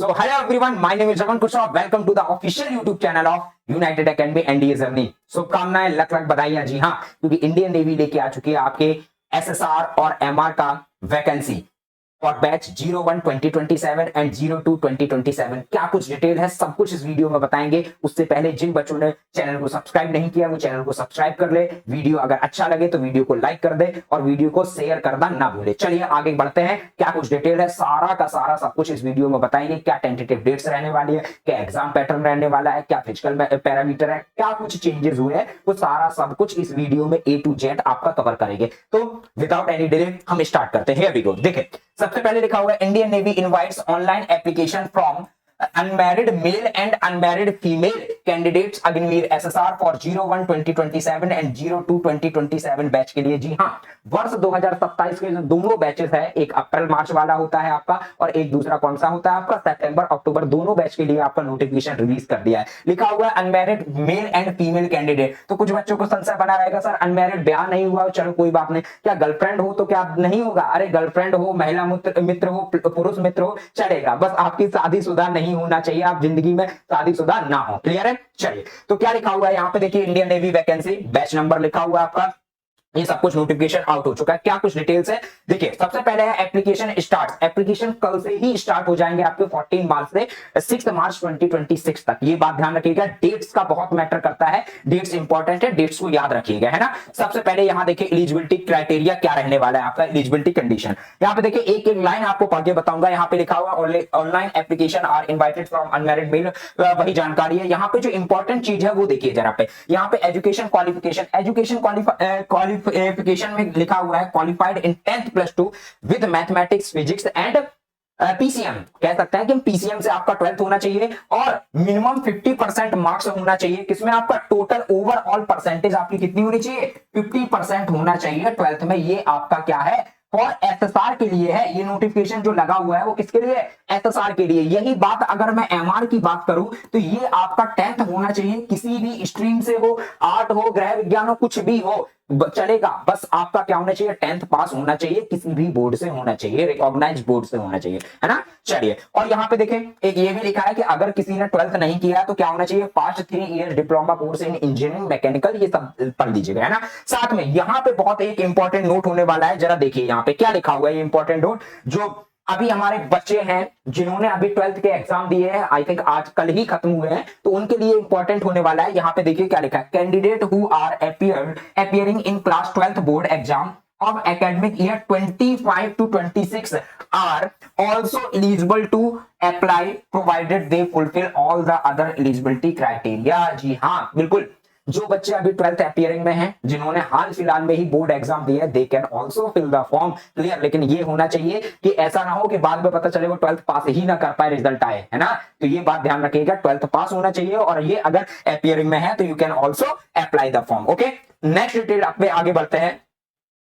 So hello everyone, my name is Raman Kushwaha. Welcome to the official YouTube channel of United Academy NDA journey. शुभकामनाएं, लख लख बधाइयां। जी हाँ, क्योंकि Indian navy लेके आ चुकी है आपके SSR और MR का वैकेंसी फॉर बैच 01 2027 एंड 02 2027। क्या कुछ डिटेल है, सब कुछ इस वीडियो में बताएंगे। उससे पहले जिन बच्चों ने चैनल को सब्सक्राइब नहीं किया वो चैनल को सब्सक्राइब कर ले। वीडियो अगर अच्छा लगे तो वीडियो को लाइक कर दे और वीडियो को शेयर करना ना भूले। चलिए आगे बढ़ते हैं। क्या कुछ डिटेल है, सारा का सारा सब कुछ इस वीडियो में बताएंगे। क्या टेंटेटिव डेट्स रहने वाली है, क्या एग्जाम पैटर्न रहने वाला है, क्या फिजिकल पैरामीटर है, क्या कुछ चेंजेस हुए हैं, वो सारा सब कुछ इस वीडियो में A to Z आपका कवर करेंगे। तो विदाउट एनी डिले हम स्टार्ट करते हैं। अभी देखिए, सबसे पहले लिखा हुआ है Indian navy invites online application from unmarried male and unmarried female candidates Agniveer SSR for 01 2027 and 02 2027 batch के लिए। जी हाँ, वर्ष 2027 के जो दोनों बैचेस है, एक अप्रैल मार्च वाला होता है आपका और एक दूसरा कौन सा होता है आपका सितंबर अक्टूबर, दोनों बैच के लिए आपका नोटिफिकेशन रिलीज कर दिया है। लिखा हुआ है unmarried male and female candidate. तो कुछ बच्चों को संशय बना रहेगा, सर अनमैरिड ब्याह नहीं हुआ, चलो कोई बात नहीं, क्या गर्लफ्रेंड हो तो क्या नहीं होगा? अरे गर्लफ्रेंड हो, महिला मित्र हो, पुरुष मित्र हो, चलेगा, बस आपकी शादीशुदा नहीं होना चाहिए, आप जिंदगी में शादीशुदा ना हो। क्लियर है? चलिए, तो क्या लिखा हुआ है यहाँ पे देखिए, Indian navy vacancy, batch number लिखा हुआ है आपका, ये सब कुछ नोटिफिकेशन आउट हो चुका है। क्या कुछ डिटेल्स है देखिए। सबसे पहले है एप्लीकेशन स्टार्ट। एप्लीकेशन कल से ही स्टार्ट हो जाएंगे आपके 14 मार्च से 6 मार्च 2026 तक। ये बात ध्यान रखिएगा, डेट्स का बहुत मैटर करता है, डेट्स इंपॉर्टेंट है, डेट्स को याद रखिएगा, है ना। सबसे पहले यहाँ देखिए एलिजिबिलिटी क्राइटेरिया क्या रहने वाला है आपका, एलिजिबिलिटी कंडीशन। यहाँ पे देखिए एक एक लाइन आपको पढ़ के बताऊंगा। यहाँ पे लिखा हुआ online application are invited from unmarried male, वही जानकारी है। यहाँ पे जो इंपॉर्टेंट चीज है वो देखिए जरा पे, यहाँ पे एजुकेशन क्वालिफिकेशन, एजुकेशन क्वालिफिकेशन में लिखा हुआ है qualified in 10th plus 2 with mathematics physics and PCM. कह सकते हैं कि पीसीएम से आपका 12th होना चाहिए और मिनिमम 50% मार्क्स होना चाहिए। किसमें? आपका टोटल ओवरऑल परसेंटेज आपकी कितनी होनी चाहिए? 50% होना चाहिए 12th में। ये आपका क्या है? और एसएसआर के लिए है। ये नोटिफिकेशन जो लगा हुआ है वो किसके लिए? एसएसआर के लिए। यही बात अगर मैं एमआर की बात करूं तो ये आपका 10th होना चाहिए, किसी भी स्ट्रीम से हो, आर्ट हो, गृह विज्ञान हो, कुछ भी हो चलेगा, बस आपका क्या होना चाहिए? 10th पास होना चाहिए, किसी भी बोर्ड से होना चाहिए, रिकॉग्नाइज्ड बोर्ड से होना चाहिए, है ना। चलिए, और यहाँ पे देखें एक ये भी लिखा है कि अगर किसी ने 12th नहीं किया तो क्या होना चाहिए? Past 3 year diploma course in engineering mechanical, ये सब पढ़ लीजिएगा, है ना। साथ में यहाँ पे बहुत एक इंपॉर्टेंट नोट होने वाला है, जरा देखिए यहाँ पे क्या लिखा हुआ है। ये इंपॉर्टेंट नोट जो अभी हमारे बच्चे हैं जिन्होंने अभी 12th के एग्जाम दिए हैं, आई थिंक आज कल ही खत्म हुए हैं, तो उनके लिए इंपॉर्टेंट होने वाला है। यहाँ पे देखिए क्या लिखा है, candidate who are appearing in class 12th board exam of academic year 25 to 26 are also eligible to apply provided they fulfill all the other eligibility criteria। जी हाँ, बिल्कुल, जो बच्चे अभी 12th अपियरिंग में हैं, जिन्होंने हाल फिलहाल में ही बोर्ड एग्जाम दिया है, they can also fill the form. Clear? लेकिन ये होना चाहिए कि ऐसा ना हो कि बाद में पता चले वो 12th पास ही ना कर पाए, रिजल्ट आए, है ना। तो ये बात ध्यान रखिएगा, 12th पास होना चाहिए और ये अगर अपियरिंग में है तो you can also apply the form. Okay, next detail पे आगे बढ़ते हैं।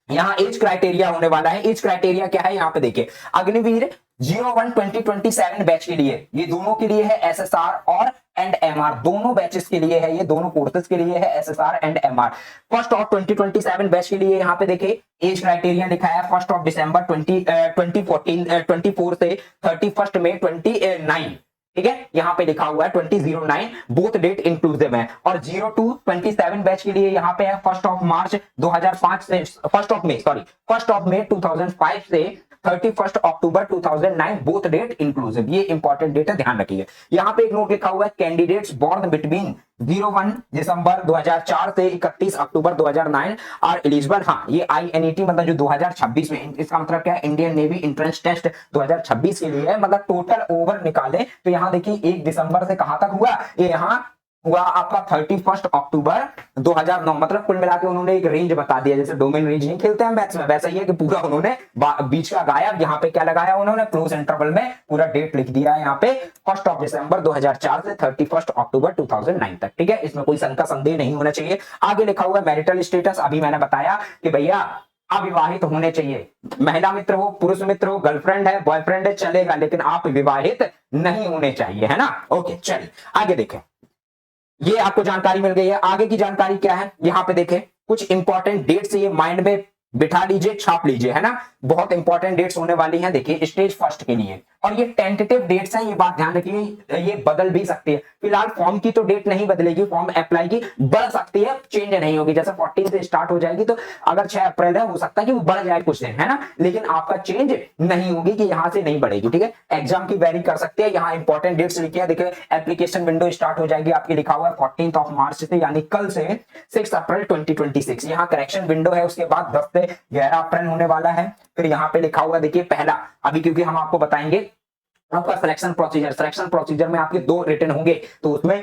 यहाँ एज क्राइटेरिया होने वाला है। एज क्राइटेरिया क्या है? यहाँ पे देखिए, अग्निवीर 01 2027 बैच के लिए, ये दोनों के लिए है, एसएसआर और एंड एमआर, दोनों बैचेस के लिए है, ये दोनों कोर्सेज के लिए है, SSR and MR. First of 2027 batch के लिए यहाँ पे देखिए एज क्राइटेरिया लिखा है, 1 दिसंबर 2024 से 31 मई 29, ठीक है। यहाँ पे लिखा हुआ है 2009, बोथ डेट इंक्लूसिव है। और 02 27 बैच के लिए यहाँ पे है 1 मार्च 2005 से 1 मई 2005 से 31 अक्टूबर 2009, बोथ डेट इंक्लूसिव। ये इंपॉर्टेंट डेट है, ध्यान रखिए। यहाँ पे एक नोट लिखा हुआ है, कैंडिडेट्स बोर्न बिटवीन 01 दिसंबर 2004 से 31 अक्टूबर 2009 और एलिजिबल। हाँ, ये INET मतलब जो 2026 में, इसका मतलब क्या है? इंडियन नेवी एंट्रेंस टेस्ट 2026 के लिए है, मतलब टोटल ओवर निकाले तो यहाँ देखिए 1 दिसंबर से कहां तक हुआ? ये यहाँ हुआ आपका 31 अक्टूबर 2009। मतलब कुल मिला के उन्होंने एक रेंज बता दिया, जैसे डोमेन रेंज नहीं खेलते हैं मैथ्स में, वैसा ही है कि पूरा उन्होंने बीच का गायब, यहाँ पे क्या लगाया उन्होंने? क्लोज इंटरवल में पूरा डेट लिख दिया है यहाँ पे, 1 दिसंबर 2004 से 31 अक्टूबर 2009 तक, ठीक है। इसमें कोई शंका संदेह नहीं होना चाहिए। आगे लिखा हुआ है मैरिटल स्टेटस। अभी मैंने बताया कि भैया अविवाहित होने चाहिए, महिला मित्र हो, पुरुष मित्र हो, गर्लफ्रेंड है, बॉयफ्रेंड है, चलेगा, लेकिन आप विवाहित नहीं होने चाहिए, है ना। ओके, चलिए आगे देखें। ये आपको जानकारी मिल गई है। आगे की जानकारी क्या है? यहाँ पे देखें कुछ इंपॉर्टेंट डेट्स, ये माइंड में बिठा लीजिए, छाप लीजिए, है ना। बहुत इंपॉर्टेंट डेट्स होने वाली हैं। देखिए, स्टेज फर्स्ट के लिए और ये टेंटेटिव डेट्स हैं, ये बात ध्यान रखिए, ये बदल भी सकती है। फिलहाल फॉर्म की तो डेट नहीं बदलेगी, फॉर्म अप्लाई की बढ़ सकती है, चेंज नहीं होगी। जैसे 14 से स्टार्ट हो जाएगी तो अगर 6 अप्रैल है, हो सकता है कि वो बढ़ जाए कुछ दिन, है ना, लेकिन आपका चेंज नहीं होगी कि यहां से नहीं बढ़ेगी, ठीक है। एग्जाम की वेरी कर सकते हैं। यहाँ इंपॉर्टेंट डेट्स लिखी है, देखिए एप्लीकेशन विंडो स्टार्ट हो जाएगी आपकी, लिखा हुआ है 14 मार्च से, यानी कल से 6 अप्रैल 2026। यहाँ करेक्शन विंडो है, उसके बाद 10 से 11 अप्रैल होने वाला है। फिर यहाँ पे लिखा हुआ है, देखिए पहला, अभी क्योंकि हम आपको बताएंगे आपका सिलेक्शन प्रोसीजर में आपके 2 रिटर्न होंगे, तो उसमें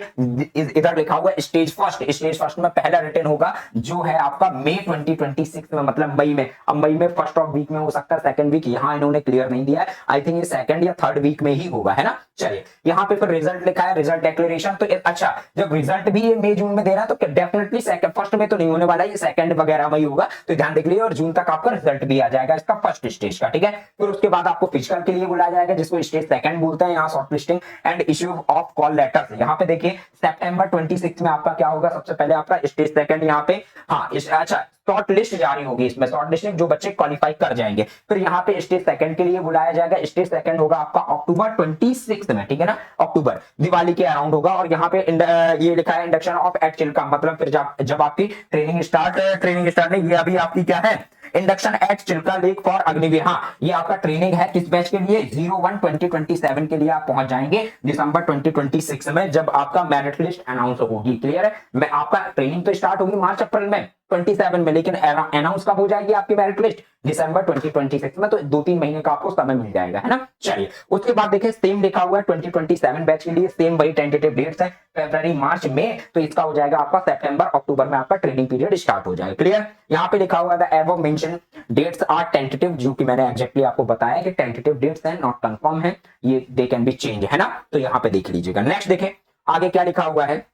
इधर लिखा हुआ है स्टेज फर्स्ट में पहला रिटर्न होगा जो है आपका मई 2026 में, मतलब मई में। अब मई में फर्स्ट ऑफ वीक में हो सकता है, सेकंड वीक यहाँ इन्होंने क्लियर नहीं दिया है, आई थिंक ये सेकंड या थर्ड वीक में ही होगा, है ना। चलिए यहाँ पे फिर रिजल्ट लिखा है, रिजल्ट डिक्लेरेशन। तो अच्छा, जब रिजल्ट भी ये मई जून में दे रहा है तो डेफिनेटली सेकंड, फर्स्ट में तो नहीं होने वाला, ये सेकंड वगैरह में ही होगा, तो ध्यान देख लीजिए। और जून तक आपका रिजल्ट भी आ जाएगा इसका फर्स्ट स्टेज का, ठीक है। फिर उसके बाद आपको फिजिकल के लिए बुलाया जाएगा, जिसको स्टेज सेकंड बोलते हैं। यहाँ shortlisting and issue of call letter, यहाँ पे देखिए सितंबर 26 में आपका क्या होगा, सबसे पहले आपका स्टेज सेकंड यहाँ पे, हाँ अच्छा शॉर्ट लिस्ट जारी होगी, इसमें शॉर्ट लिस्टिंग जो बच्चे क्वालिफाई कर जाएंगे। फिर यहाँ पे स्टेज सेकंड के लिए बुलाया जाएगा, स्टेज सेकंड होगा आपका अक्टूबर 26 में, ठीक है ना, अक्टूबर दिवाली के अराउंड होगा। और यहाँ पे ये लिखा है इंडक्शन ऑफ एट चिल्का, मतलब फिर जब आपकी ट्रेनिंग स्टार्ट नहीं, ये अभी आपकी क्या है, induction at Chilka lake for Agniveer. हाँ, ये आपका ट्रेनिंग है किस बैच के लिए, 01-2027 के लिए आप पहुंच जाएंगे दिसंबर 2026 में, जब आपका मेरिट लिस्ट अनाउंस होगी। क्लियर है, मैं आपका ट्रेनिंग तो स्टार्ट होगी मार्च अप्रैल में 27 में, लेकिन अनाउंस कब हो जाएगी आपकी मेरिट लिस्ट, दिसंबर 2026 में। तो 2-3 महीने का आपको समय मिल जाएगा, है ना। चलिए उसके बाद देखिए सेम लिखा हुआ है 2027 बैच के लिए, सेम वही टेंटेटिव डेट्स है, फरवरी मार्च में, तो इसका हो जाएगा आपका सितंबर अक्टूबर में आपका ट्रेनिंग पीरियड स्टार्ट हो जाएगा। क्लियर, यहाँ पे लिखा हुआ है above mention dates are tentative, जो कि मैंने एग्जैक्टली आपको बताया कि टेंटेटिव डेट्स हैं, नॉट कंफर्म है, ये दे कैन बी चेंज, है ना। तो यहाँ पे देख लीजिएगा। नेक्स्ट देखें आगे क्या लिखा हुआ है,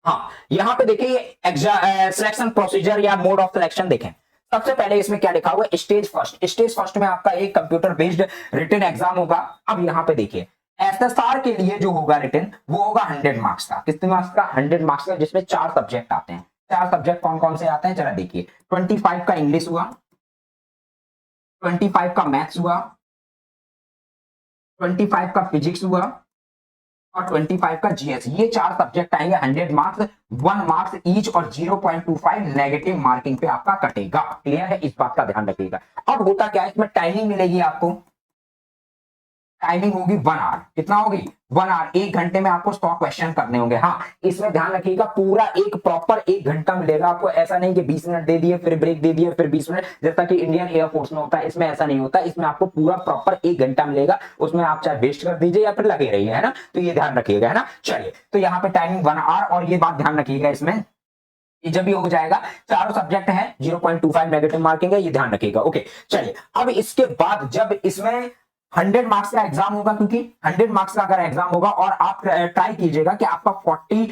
हाँ यहाँ पे देखिए सिलेक्शन प्रोसीजर या मोड ऑफ सिलेक्शन देखें। सबसे पहले इसमें क्या लिखा हुआ है, स्टेज फर्स्ट में आपका एक कंप्यूटर बेस्ड रिटन एग्जाम होगा। अब यहाँ पे देखिए एसएसआर के लिए जो होगा रिटन, वो होगा 100 मार्क्स का। कितने मार्क्स का, 100 मार्क्स का, जिसमें 4 सब्जेक्ट आते हैं। 4 सब्जेक्ट कौन कौन से आते हैं जरा देखिए, 25 का इंग्लिश हुआ, 25 का मैथ्स हुआ, 25 का फिजिक्स हुआ और 25 का जीएस। ये 4 सब्जेक्ट आएंगे, 100 मार्क्स, 1 मार्क्स ईच और 0.25 नेगेटिव मार्किंग पे आपका कटेगा। क्लियर है, इस बात का ध्यान रखिएगा। अब होता क्या है, इसमें टाइमिंग मिलेगी आपको, टाइमिंग होगी 1 आवर। कितना होगी, 1 आवर, 1 घंटे में आपको 100 क्वेश्चन करने होंगे। हाँ, इसमें ध्यान रखिएगा पूरा एक प्रॉपर 1 घंटा मिलेगा आपको, ऐसा नहीं कि 20 मिनट दे दिए फिर ब्रेक दे दिए फिर 20 मिनट, जैसा कि इंडियन एयरफोर्स में होता है। इसमें ऐसा नहीं होता, इसमें आपको पूरा प्रॉपर 1 घंटा मिलेगा, उसमें आप चाहे वेस्ट कर दीजिए या फिर लगे रहिए, है ना। तो ये ध्यान रखिएगा, है ना। चलिए, तो यहाँ पे टाइमिंग 1 आवर, और ये बात ध्यान रखिएगा, इसमें जब ये हो जाएगा, चारों सब्जेक्ट है, 0.25 नेगेटिव मार्किंग है, ये ध्यान रखिएगा। ओके, चलिए अब इसके बाद जब इसमें 100 मार्क्स का एग्जाम होगा, क्योंकि 100 मार्क्स का अगर एग्जाम होगा और आप ट्राई कीजिएगा कि आपका 40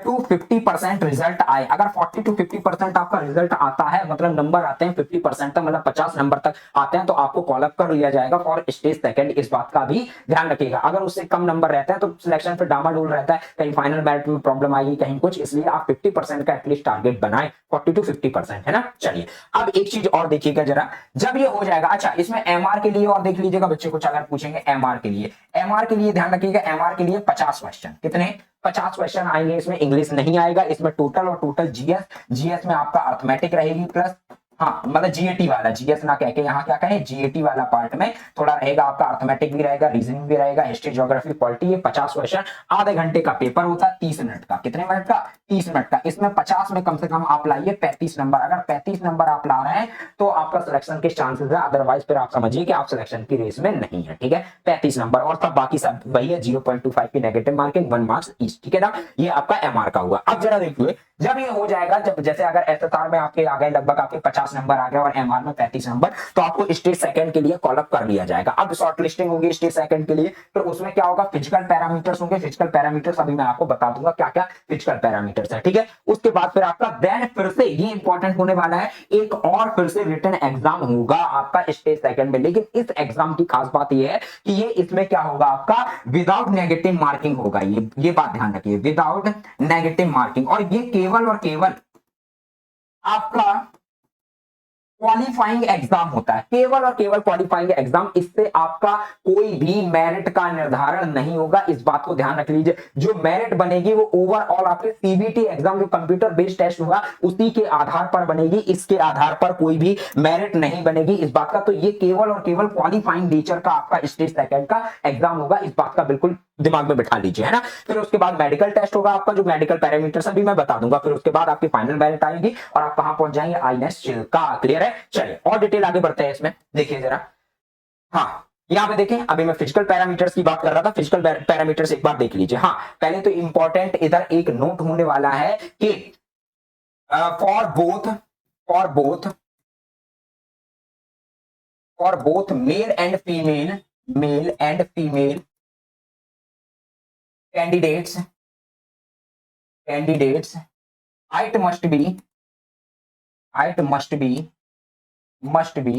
to 50% रिजल्ट आए। अगर 40 to 50% आपका रिजल्ट आता है, मतलब नंबर आते हैं 50% तक, मतलब 50 नंबर तक आते हैं, तो आपको कॉल अप कर लिया जाएगा फॉर स्टेज सेकंड। इस बात का भी ध्यान रखिएगा। अगर उससे कम नंबर रहता है तो सिलेक्शन पे डामाडोल रहता है, कहीं फाइनल मेरिट में प्रॉब्लम आएगी, कहीं कुछ, इसलिए आप 50% का एटलीस्ट टारगेट बनाए, 40 to 50%, है ना। चलिए अब एक चीज और देखिएगा जरा, जब ये हो जाएगा, अच्छा इसमें एमआर के लिए और देख लीजिएगा, बच्चे कुछ अगर पूछेंगे एमआर के लिए ध्यान रखिएगा, एमआर के लिए 50 क्वेश्चन, कितने 50 क्वेश्चन आएंगे। इसमें इंग्लिश नहीं आएगा, इसमें टोटल और टोटल जीएस में आपका अर्थमेटिक रहेगी प्लस, हाँ मतलब जीएटी वाला, जीएस ना कह के यहाँ क्या कहें, जीएटी वाला पार्ट में थोड़ा रहेगा आपका, अर्थमेटिक भी रहेगा, रीजनिंग भी रहेगा, हिस्ट्री ज्योग्राफी पॉलिटी। ये 50 क्वेश्चन, आधे घंटे का पेपर होता है, 30 मिनट का। कितने मिनट का, 30 मिनट का। इसमें 50 में कम से कम आप लाइए 35 नंबर। अगर 35 नंबर आप ला रहे हैं तो आपका सिलेक्शन के चांसेस है, अदरवाइज फिर आप समझिए कि आप सिलेक्शन की रेस में नहीं है, ठीक है। 35 नंबर, और सब बाकी सब वही है, 0.25 की नेगेटिव मार्किंग, 1 मार्क्स ईच, ठीक है ना। ये आपका एमआर का हुआ। अब जरा देखिए, जब ये हो जाएगा, जब जैसे अगर एसएसआर में आपके आ गए लगभग आपके 50 नंबर आ गए और एमआर में 35 नंबर, तो आपको स्टेज सेकंड के लिए कॉल अप कर लिया जाएगा। अब शॉर्ट लिस्टिंग होगी स्टेज सेकंड के लिए, फिर उसमें क्या होगा, फिजिकल पैरामीटर्स होंगे। फिजिकल पैरामीटर्स अभी मैं आपको बता दूंगा क्या क्या फिजिकल पैरामीटर्स है, ठीक है। उसके बाद फिर आपका देन फिर से ये इंपॉर्टेंट होने वाला है, एक और फिर से रिटन एग्जाम होगा आपका स्टेज सेकंड में। लेकिन इस एग्जाम की खास बात ये है कि ये इसमें क्या होगा, आपका विदाउट नेगेटिव मार्किंग होगा। ये बात ध्यान रखिए, विदाउट नेगेटिव मार्किंग, और ये केवल और केवल आपका क्वालिफाइंग एग्जाम होता है, केवल और केवल क्वालिफाइंग एग्जाम। इससे आपका कोई भी मेरिट का निर्धारण नहीं होगा, इस बात को ध्यान रख लीजिए। जो मेरिट बनेगी वो ओवरऑल आपके सीबीटी एग्जाम, जो कंप्यूटर बेस्ड टेस्ट होगा, उसी के आधार पर बनेगी। इसके आधार पर कोई भी मेरिट नहीं बनेगी इस बात का। तो ये केवल और केवल क्वालिफाइंग नेचर का आपका स्टेज सेकंड का एग्जाम होगा, इस बात का बिल्कुल दिमाग में बिठा लीजिए, है ना। फिर उसके बाद मेडिकल टेस्ट होगा आपका, जो मेडिकल पैरामीटर्स अभी मैं बता दूंगा। फिर उसके बाद आपकी फाइनल मेरिट आएगी और आप कहां पहुंच जाएंगे, आईएनएस चिल्का। क्लियर है। चलिए और डिटेल आगे बढ़ते हैं इसमें, देखिए जरा। हाँ, यहाँ पे देखें, अभी मैं फिजिकल पैरामीटर्स की बात कर रहा था। फिजिकल पैरामीटर्स एक बार देख लीजिए। हाँ, पहले तो इंपॉर्टेंट इधर एक नोट होने वाला है कि for both male and female candidates height must be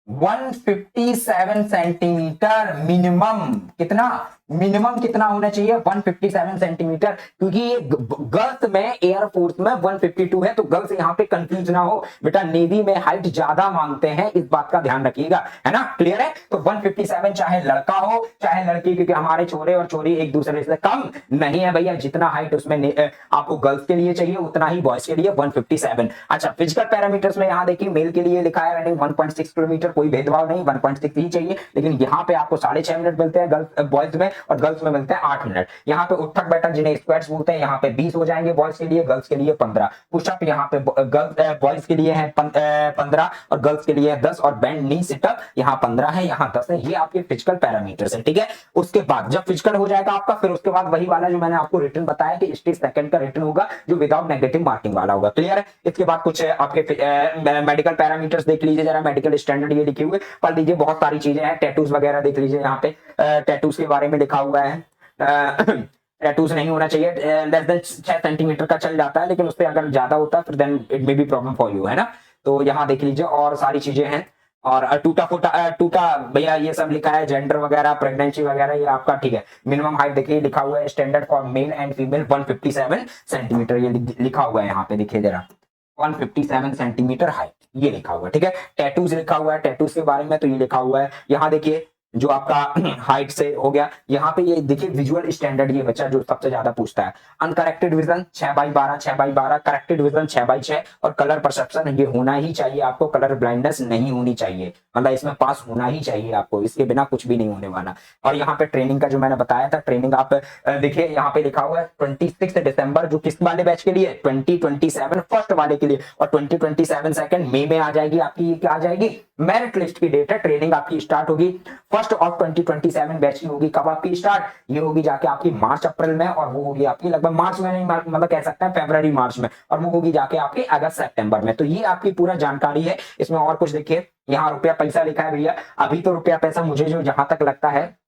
157 centimetre minimum. कितना मिनिमम कितना होना चाहिए, 157 सेंटीमीटर। क्योंकि ये गर्ल्स में, एयरफोर्स में 152 है, तो गर्ल्स यहाँ पे कंफ्यूज ना हो बेटा, नेवी में हाइट ज्यादा मांगते हैं, इस बात का ध्यान रखिएगा, है ना। क्लियर है। तो 157 चाहे लड़का हो चाहे लड़की, क्योंकि हमारे छोरे और छोरी एक दूसरे से कम नहीं है भैया। जितना हाइट उसमें आपको गर्ल्स के लिए चाहिए उतना ही बॉयज के लिए 157। अच्छा, फिजिकल पैरामीटर्स में यहाँ देखिए, मेल के लिए लिखा है रनिंग 1.6 किलोमीटर, कोई भेदभाव नहीं, 1.6 ही चाहिए। लेकिन यहाँ पे आपको 6.5 मिनट मिलते हैं गर्ल्स बॉयज में, और गर्ल्स में मिलते हैं 8 मिनट। यहाँ पे उठक बैठक जिन्हें स्क्वाट्स बोलते हैं, यहाँ पे 20 हो जाएंगे बॉयज के लिए, गर्ल्स के लिए 15। पुशअप यहाँ पे गर्ल्स बॉयज के लिए है 15 और गर्ल्स के लिए 10, और बैंड नी सिटअप यहाँ 15 है, यहाँ 10 है। ये आपके फिजिकल पैरामीटर्स है, ठीक है। उसके बाद जब फिजिकल हो जाएगा आपका, फिर उसके बाद वही वाला जो मैंने आपको रिटर्न बताया कि स्टेज सेकंड का रिटर्न होगा, जो विदाउट नेगेटिव मार्किंग वाला होगा। क्लियर है। इसके बाद कुछ आपके मेडिकल पैरामीटर्स देख लीजिए जरा, मेडिकल स्टैंडर्ड ये लिखे हुए पढ़ लीजिए, बहुत सारी चीजें हैं। टैटूज वगैरह देख लीजिए, यहाँ पे टैटूज के बारे में लिखा हुआ है। टैटूज नहीं होना चाहिए, लेस देन 6 सेंटीमीटर का चल जाता है, लेकिन उससे अगर ज्यादा होता है फिर then it may be problem for you, है ना। तो यहाँ देख लीजिए और सारी चीजें हैं। और टूटा भैया ये सब लिखा है, जेंडर वगैरह, प्रेगनेंसी वगैरह, ये आपका ठीक है। मिनिमम हाइट देखिए लिखा हुआ है, standard for male and female 157 centimetre, ये लिखा हुआ है यहाँ पे, देखिए जरा 157 सेंटीमीटर हाइट, ये लिखा हुआ है, ठीक है। टैटूज लिखा हुआ है, टैटूज के बारे में तो ये लिखा हुआ है। यहाँ देखिए जो आपका हाइट से हो गया, यहाँ पे ये देखिए विजुअल स्टैंडर्ड, ये बच्चा जो सबसे ज्यादा पूछता है। अनकरेक्टेड विजन 6/12, 6/12, करेक्टेड विजन 6/6, और कलर परसेप्शन ये होना ही चाहिए आपको, कलर ब्लाइंडनेस नहीं होनी चाहिए, मतलब इसमें पास होना ही चाहिए आपको, इसके बिना कुछ भी नहीं होने वाला। और यहाँ पे ट्रेनिंग का जो मैंने बताया था, ट्रेनिंग आप देखिए यहाँ पे लिखा हुआ है 26 दिसंबर, जो किस वाले बैच के लिए, 2027 फर्स्ट वाले के लिए, और 2027 सेकंड मई में आ जाएगी आपकी, ये क्या आ जाएगी, मेरिट लिस्ट की डेट है। ट्रेनिंग आपकी स्टार्ट होगी फर्स्ट ऑफ 2027 बैच की होगी। कब आपकी स्टार्ट, ये होगी जाके आपकी मार्च अप्रैल में, और वो होगी आपकी लगभग मार्च में नहीं, मतलब कह सकते हैं फरवरी मार्च में, और वो होगी जाके आपके अगस्त सितंबर में। तो ये आपकी पूरा जानकारी है इसमें। और कुछ देखिए, यहाँ रुपया पैसा लिखा है भैया, अभी तो रुपया पैसा मुझे जो जहां तक लगता है,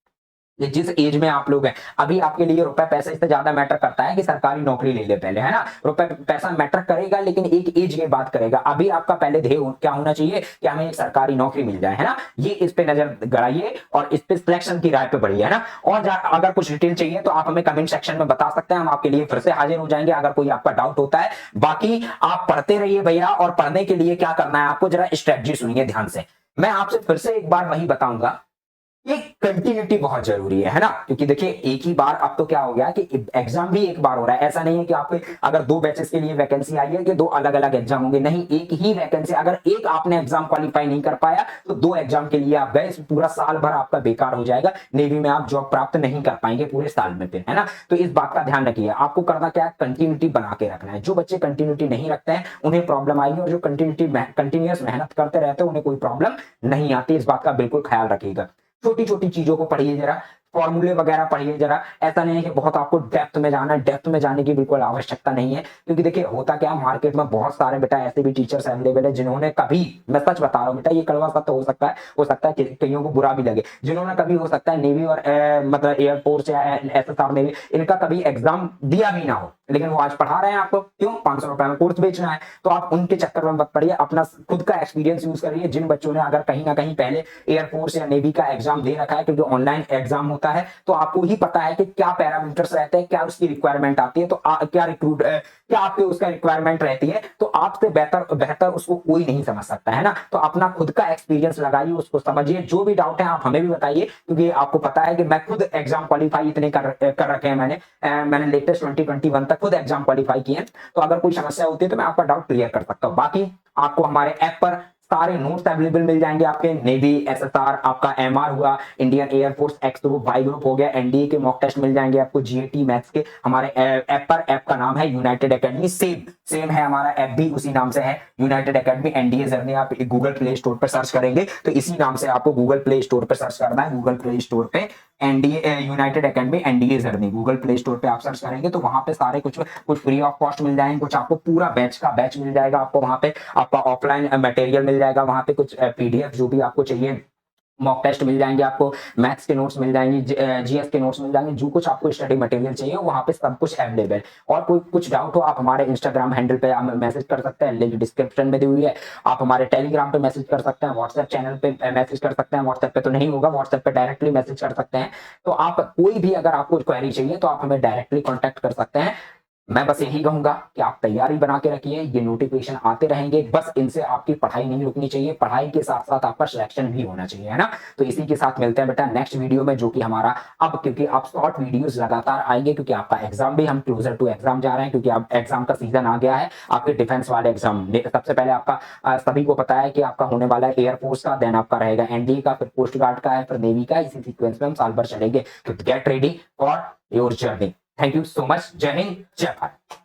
ये जिस एज में आप लोग हैं अभी, आपके लिए रुपए पैसा इससे ज्यादा मैटर करता है कि सरकारी नौकरी ले ले पहले, है ना। रुपए पैसा मैटर करेगा, लेकिन एक एज के बात करेगा। अभी आपका पहले ध्येय क्या होना चाहिए कि हमें एक सरकारी नौकरी मिल जाए, है ना। ये इस पे नजर गड़ाइए और इस पे सिलेक्शन की राय पे बढ़िए, है ना। और अगर कुछ डिटेल चाहिए तो आप हमें कमेंट सेक्शन में बता सकते हैं, हम आपके लिए फिर से हाजिर हो जाएंगे अगर कोई आपका डाउट होता है। बाकी आप पढ़ते रहिए भैया, और पढ़ने के लिए क्या करना है आपको, जरा स्ट्रेटजी सुनिए ध्यान से। मैं आपसे फिर से एक बार वही बताऊंगा, ये कंटिन्यूटी बहुत जरूरी है ना। क्योंकि देखिए एक ही बार, अब तो क्या हो गया कि एग्जाम भी एक बार हो रहा है, ऐसा नहीं है कि आपके अगर 2 बैचेस के लिए वैकेंसी आई है कि 2 अलग अलग एग्जाम होंगे, नहीं, एक ही वैकेंसी। अगर एक आपने एग्जाम क्वालिफाई नहीं कर पाया तो 2 एग्जाम के लिए आप गए, पूरा साल भर आपका बेकार हो जाएगा, नेवी में आप जॉब प्राप्त नहीं कर पाएंगे पूरे साल में फिर, है ना। तो इस बात का ध्यान रखिए, आपको करना क्या है, कंटिन्यूटी बना के रखना है। जो बच्चे कंटिन्यूटी नहीं रखते हैं उन्हें प्रॉब्लम आएगी, और जो कंटिन्यूअस मेहनत करते रहते हैं उन्हें कोई प्रॉब्लम नहीं आती, इस बात का बिल्कुल ख्याल रखिएगा। छोटी छोटी चीजों को पढ़िए जरा, फॉर्मूले वगैरह पढ़िए जरा। ऐसा नहीं है कि बहुत आपको डेप्थ में जाना है, डेप्थ में जाने की बिल्कुल आवश्यकता नहीं है। क्योंकि देखिए होता क्या, मार्केट में बहुत सारे बेटा ऐसे भी टीचर्स अवेलेबल है जिन्होंने कभी, मैं सच बता रहा हूँ बेटा, ये कड़वा सत्य हो सकता है कईयों को बुरा भी लगे, जिन्होंने कभी हो सकता है नेवी और मतलब एयरफोर्स या एसएसआर नेवी, इनका कभी एग्जाम दिया भी ना हो, लेकिन वो आज पढ़ा रहे हैं आपको, क्यों? 500 रुपए में कोर्स बेचना है। तो आप उनके चक्कर में मत पड़िए, अपना खुद का एक्सपीरियंस यूज करिए। जिन बच्चों ने अगर कहीं ना कहीं पहले एयरफोर्स या नेवी का एग्जाम दे रखा है, क्योंकि ऑनलाइन एग्जाम होता है, तो आपको ही पता है कि क्या पैरामीटर्स रहते हैं, क्या उसकी रिक्वायरमेंट आती है, तो क्या आपके उसका रिक्वायरमेंट रहती है, तो आपसे बेहतर उसको कोई नहीं समझ सकता है ना। तो अपना खुद का एक्सपीरियंस लगाइए, उसको समझिए, जो भी डाउट है आप हमें भी बताइए, क्योंकि आपको पता है कि मैं खुद एग्जाम क्वालिफाई इतने कर रखे हैं मैंने लेटेस्ट 2021 तक खुद एग्जाम क्वालिफाई किए हैं। तो अगर कोई समस्या होती है तो मैं आपका डाउट क्लियर कर सकता हूँ। बाकी आपको हमारे ऐप पर सारे नोट्स अवेलेबल मिल जाएंगे, आपके नेवी, एसएसआर, आपका एमआर हुआ, Indian air force X group, Y group हो गया, एनडीए के मॉक टेस्ट मिल जाएंगे आपको, जीएटी मैथ्स के हमारे ऐप पर। ऐप का नाम है यूनाइटेड एकेडमी, सेम है हमारा ऐप भी, उसी नाम से है यूनाइटेड एकेडमी एनडीए जर्नी। आप गूगल प्ले स्टोर पर सर्च करेंगे तो इसी नाम से आपको गूगल प्ले स्टोर पर सर्च करना है। गूगल प्ले स्टोर पे NDA United academy NDA journey Google play store पे आप सर्च करेंगे तो वहां पे सारे कुछ फ्री ऑफ कॉस्ट मिल जाएंगे, कुछ आपको पूरा बैच मिल जाएगा, आपको वहां पे आपका ऑफलाइन मटेरियल मिल जाएगा, वहां पे कुछ पीडीएफ जो भी आपको चाहिए, मॉक टेस्ट मिल जाएंगे आपको, मैथ्स के नोट्स मिल जाएंगे, जीएस के नोट्स मिल जाएंगे, जो कुछ आपको स्टडी मटेरियल चाहिए वहां पे सब कुछ अवेलेबल। और कोई कुछ डाउट हो आप हमारे इंस्टाग्राम हैंडल पे मैसेज कर सकते हैं, लिंक डिस्क्रिप्शन में दी हुई है। आप हमारे टेलीग्राम पे मैसेज कर सकते हैं, व्हाट्सएप चैनल पे मैसेज कर सकते हैं, व्हाट्सएप पे तो नहीं होगा, व्हाट्सएप पे डायरेक्टली मैसेज कर सकते हैं। तो आप कोई भी अगर आपको क्वेरी चाहिए तो आप हमें डायरेक्टली कॉन्टैक्ट कर सकते हैं। मैं बस यही कहूंगा कि आप तैयारी बना के रखिए, ये नोटिफिकेशन आते रहेंगे, बस इनसे आपकी पढ़ाई नहीं रुकनी चाहिए, पढ़ाई के साथ साथ आपका सिलेक्शन भी होना चाहिए, है ना। तो इसी के साथ मिलते हैं बेटा नेक्स्ट वीडियो में, जो कि हमारा अब, क्योंकि आप शॉर्ट वीडियोस लगातार आएंगे, क्योंकि आपका एग्जाम भी, हम क्लोजर टू एग्जाम जा रहे हैं, क्योंकि अब एग्जाम का सीजन आ गया है, आपके डिफेंस वाले एग्जाम। सबसे पहले आपका सभी को पता है कि आपका होने वाला है एयरफोर्स का, देन आपका रहेगा एनडीए का, फिर कोस्ट गार्ड का है, फिर नेवी का। इसी सीक्वेंस में हम साल भर चलेंगे। तो get ready for your journey. Thank you so much. जय हिंद, जय भारत।